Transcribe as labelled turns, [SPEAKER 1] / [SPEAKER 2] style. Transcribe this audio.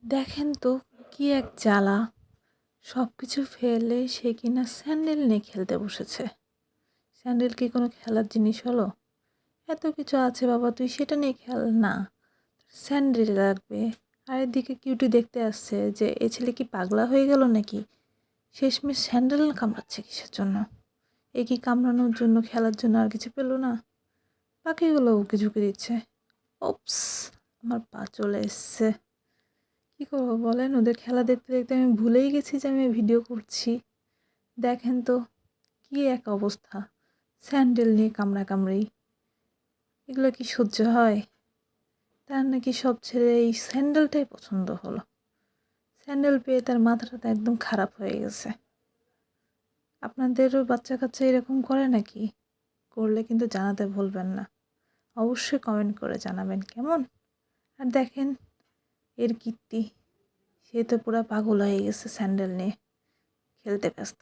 [SPEAKER 1] দেখেন তো কি এক জ্বালা! সব কিছু ফেলে সে কিনা স্যান্ডেল নিয়ে খেলতে বসেছে। স্যান্ডেল কি কোনো খেলার জিনিস হলো? এত কিছু আছে বাবা, তুই সেটা নিয়ে খেল না, স্যান্ডেল লাগবে। আর এদিকে কিউটি দেখতে আসছে যে এ ছেলে কি পাগলা হয়ে গেল নাকি, শেষমেশ স্যান্ডেল কামড়াচ্ছে কিসের জন্য? এ কি কামড়ানোর জন্য, খেলার জন্য আর কিছু পেলো না? বাকিগুলো উকি ঝুঁকি দিচ্ছে। ওপস, আমার পা চলে এসছে। কী করবো বলেন, ওদের খেলা দেখতে দেখতে আমি ভুলেই গেছি যে আমি ভিডিও করছি। দেখেন তো কী এক অবস্থা, স্যান্ডেল নিয়ে কামড়াকামড়ি, এগুলো কি সহ্য হয়? তার নাকি সব ছেড়ে এই স্যান্ডেলটাই পছন্দ হলো। স্যান্ডেল পেয়ে তার মাথাটা একদম খারাপ হয়ে গেছে। আপনাদেরও বাচ্চা কাচ্চা এরকম করে নাকি? করলে কিন্তু জানাতে ভুলবেন না, অবশ্যই কমেন্ট করে জানাবেন কেমন। আর দেখেন এর কীর্তি, সে তো পুরা পাগল হয়ে গেছে, স্যান্ডেল নিয়ে খেলতে ব্যস্ত।